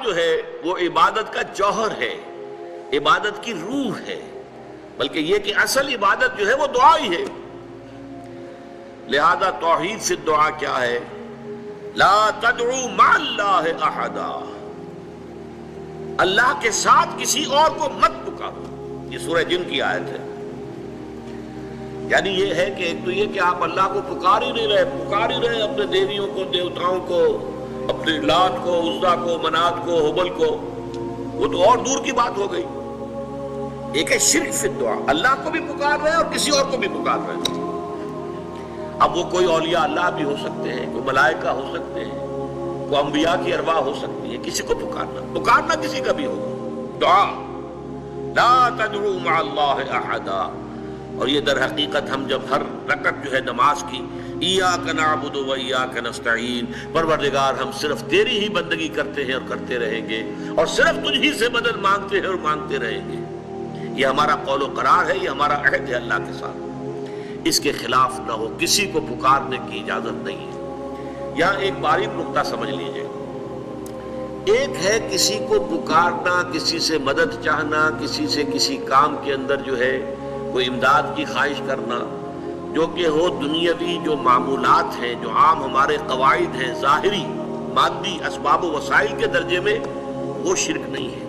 جو ہے وہ عبادت کا جوہر ہے، عبادت کی روح ہے، بلکہ یہ کہ اصل عبادت جو ہے وہ دعا ہی ہے۔ لہذا توحید سے دعا کیا ہے؟ لا تدعو مع اللہ احدا، اللہ کے ساتھ کسی اور کو مت پکارو۔ یہ سورہ جن کی آیت ہے۔ یعنی یہ ہے کہ ایک تو یہ کہ آپ اللہ کو پکار ہی نہیں رہے، پکار ہی رہے اپنے دیویوں کو، دیوتاؤں کو، اپنے لات کو، عزا کو، منات کو، حبل کو، وہ تو اور دور کی بات ہو گئی۔ ایک ہے شرک فی الدعا، اللہ کو بھی پکار رہے اور کسی اور کو بھی پکار رہے۔ اب وہ کوئی اولیاء اللہ بھی ہو سکتے ہیں، کوئی ملائکہ ہو سکتے ہیں، کوئی انبیاء کی ارواح ہو سکتی ہے، کسی کو پکارنا کسی کا بھی ہوگا۔ دعا لا تدعو مع اللہ احدا، اور یہ در حقیقت ہم جب ہر رکعت جو ہے نماز کی ایاک نعبد و ایاک نستعین، پروردگار ہم صرف تیری ہی بندگی کرتے ہیں اور کرتے رہیں گے، اور صرف تجھ ہی سے مدد مانگتے ہیں اور مانگتے رہیں گے، یہ ہمارا قول و قرار ہے، یہ ہمارا عہد ہے اللہ کے ساتھ۔ اس کے خلاف نہ ہو، کسی کو پکارنے کی اجازت نہیں ہے۔ یہاں ایک باریک نقطہ سمجھ لیجئے، ایک ہے کسی کو پکارنا، کسی سے مدد چاہنا، کسی سے کسی کام کے اندر جو ہے کوئی امداد کی خواہش کرنا، جو کہ ہو دنیاوی جو معمولات ہیں، جو عام ہمارے قواعد ہیں، ظاہری مادی اسباب و وسائل کے درجے میں، وہ شرک نہیں ہے۔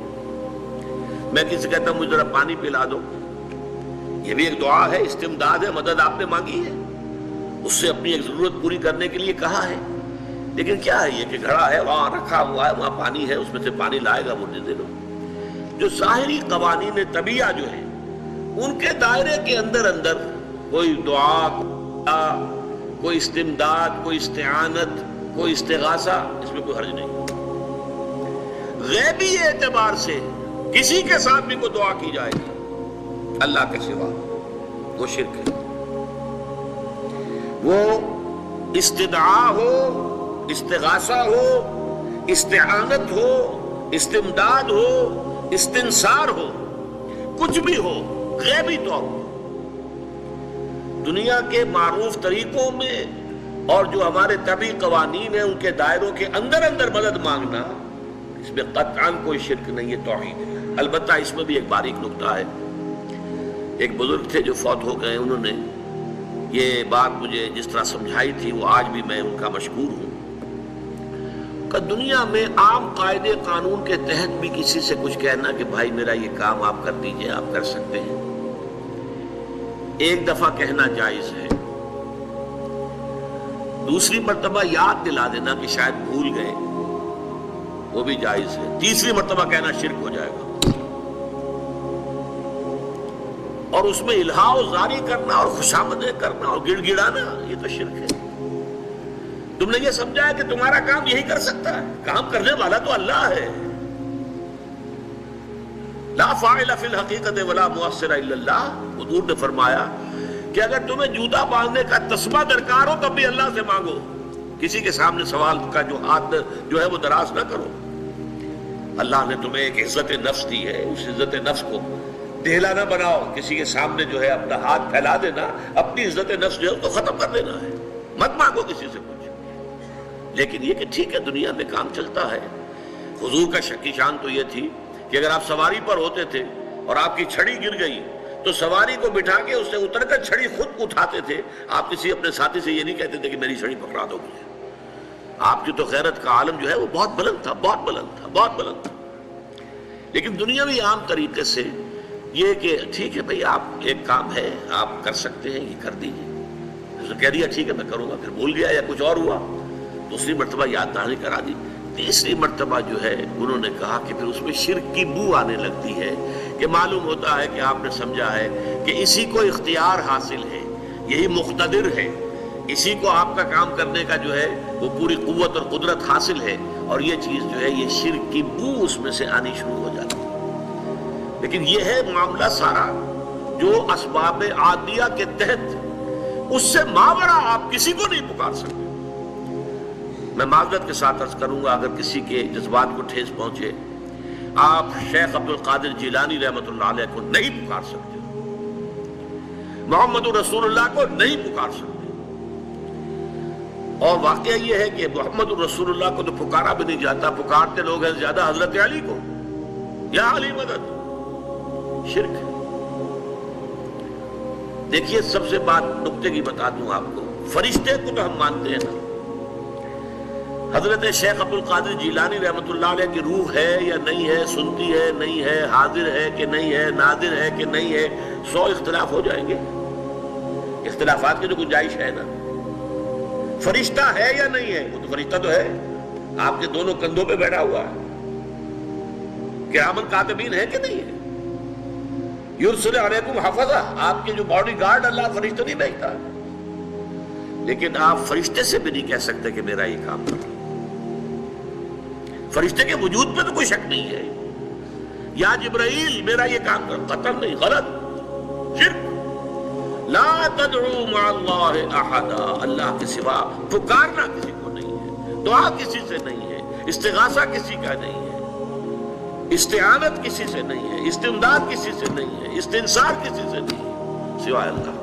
میں کسی سے کہتا ہوں مجھے ذرا پانی پلا دو، یہ بھی ایک دعا ہے، استمداد ہے، مدد آپ نے مانگی ہے، اس سے اپنی ایک ضرورت پوری کرنے کے لیے کہا ہے۔ لیکن کیا ہے یہ کہ گھڑا ہے، وہاں رکھا ہوا ہے، وہاں پانی ہے، اس میں سے پانی لائے گا، وہ دے دو۔ جو ظاہری قوانین طبیعہ جو ہیں، ان کے دائرے کے اندر کوئی دعا، کوئی استمداد، کوئی استعانت، کوئی استغاثہ، اس میں کوئی حرج نہیں۔ غیبی اعتبار سے کسی کے ساتھ بھی کوئی دعا کی جائے گی اللہ کے سوا، وہ شرک ہے۔ وہ استدعا ہو، استغاثہ ہو، استعانت ہو، استمداد ہو، استنصار ہو، کچھ بھی ہو، غیبی طور پر دنیا کے معروف طریقوں میں اور جو ہمارے طبعی قوانین ہیں ان کے دائروں کے اندر مدد مانگنا، اس میں قطعاً کوئی شرک نہیں ہے، توحید ہے۔ البتہ اس میں بھی ایک باریک نقطہ ہے۔ ایک بزرگ تھے جو فوت ہو گئے، انہوں نے یہ بات مجھے جس طرح سمجھائی تھی وہ آج بھی میں ان کا مشکور ہوں کہ دنیا میں عام قاعدے قانون کے تحت بھی کسی سے کچھ کہنا کہ بھائی میرا یہ کام آپ کر دیجئے، آپ کر سکتے ہیں، ایک دفعہ کہنا جائز ہے، دوسری مرتبہ یاد دلا دینا کہ شاید بھول گئے، وہ بھی جائز ہے، تیسری مرتبہ کہنا شرک ہو جائے گا۔ اور اس میں الہا و زاری کرنا اور خوشامدیں کرنا اور گڑ گڑانا، یہ تو شرک ہے۔ تم نے یہ سمجھا ہے کہ تمہارا کام یہی کر سکتا ہے، کام کرنے والا تو اللہ ہے۔ لا فاعل فی الحقیقت ولا مؤثر الا اللہ، حضور نے فرمایا کہ اگر تمہیں جوتا باندھنے کا تسبہ درکار ہو تب بھی اللہ سے مانگو، کسی کے سامنے سوال کا جو ہاتھ جو ہے وہ دراز نہ کرو۔ اللہ نے تمہیں ایک عزت نفس دی ہے، اس عزت نفس کو ڈھیلا نہ بناؤ، کسی کے سامنے جو ہے اپنا ہاتھ پھیلا دینا، اپنی عزت نفس جو ہے اس کو ختم کر دینا ہے، مت مانگو کسی سے کچھ۔ لیکن یہ کہ ٹھیک ہے دنیا میں کام چلتا ہے۔ حضور کا شکی شان تو یہ تھی کہ اگر آپ سواری پر ہوتے تھے اور آپ کی چھڑی گر گئی تو سواری کو بٹھا کے اس سے اتر کر چھڑی خود اٹھاتے تھے، آپ کسی اپنے ساتھی سے یہ نہیں کہتے تھے کہ میری چھڑی پکڑا دو مجھے۔ آپ کی تو غیرت کا عالم جو ہے وہ بہت بلند تھا، بہت بلند تھا، بہت بلند تھا۔ لیکن دنیاوی عام طریقے سے یہ کہ ٹھیک ہے بھئی آپ ایک کام ہے آپ کر سکتے ہیں، یہ کر دیجیے، اس نے کہہ دیا ٹھیک ہے میں کروں گا، پھر بھول گیا یا کچھ اور ہوا، دوسری مرتبہ یاد دہانی کرا دی، تیسری مرتبہ جو ہے انہوں نے کہا کہ پھر اس میں شرک کی بو آنے لگتی ہے کہ معلوم ہوتا ہے کہ آپ نے سمجھا ہے کہ اسی کو اختیار حاصل ہے، یہی مقتدر ہے، اسی کو آپ کا کام کرنے کا جو ہے وہ پوری قوت اور قدرت حاصل ہے، اور یہ چیز جو ہے یہ شرک کی بو اس میں سے آنی شروع ہو جاتی ہے۔ لیکن یہ ہے معاملہ سارا جو اسباب عادیہ کے تحت، اس سے ماورا آپ کسی کو نہیں پکار سکتے۔ میں معذرت کے ساتھ عرض کروں گا اگر کسی کے جذبات کو ٹھیس پہنچے، آپ شیخ عبد القادر جیلانی رحمۃ اللہ علیہ کو نہیں پکار سکتے، محمد رسول اللہ کو نہیں پکار سکتے، اور واقعہ یہ ہے کہ محمد الرسول اللہ کو تو پکارا بھی نہیں جاتا، پکارتے لوگ ہیں زیادہ حضرت علی کو، یا علی مدد، شرک۔ دیکھیے سب سے بات نقطے کی بتا دوں آپ کو، فرشتے کو تو ہم مانتے ہیں نا، حضرت شیخ عبد القادر جیلانی رحمۃ اللہ علیہ کی روح ہے یا نہیں ہے، سنتی ہے نہیں ہے، حاضر ہے کہ نہیں ہے، ناظر ہے کہ نہیں ہے، 100 اختلاف ہو جائیں گے، اختلافات کی تو گنجائش ہے نا۔ فرشتہ ہے یا نہیں ہے؟ وہ تو فرشتہ تو ہے، آپ کے دونوں کندھوں پہ بیٹھا ہوا ہے، کرامن کاتبین ہے کہ نہیں ہے؟ یرسل علیکم حفظہ، آپ کے جو باڈی گارڈ اللہ فرشتہ نہیں بھیجتا، لیکن آپ فرشتے سے بھی نہیں کہہ سکتے کہ میرا یہ کام کرو۔ فرشتے کے وجود پہ تو کوئی شک نہیں ہے، یا جبرائیل میرا یہ کام کرو، قطعاً نہیں، غلط، شرک۔ لا تدعو مع اللہ احدا، اللہ کے سوا پکارنا کسی کو نہیں ہے، دعا کسی سے نہیں ہے، استغاثہ کسی کا نہیں ہے، استعانت کسی سے نہیں ہے، استمداد کسی سے نہیں ہے، استنصار کسی سے نہیں ہے سوائے اللہ۔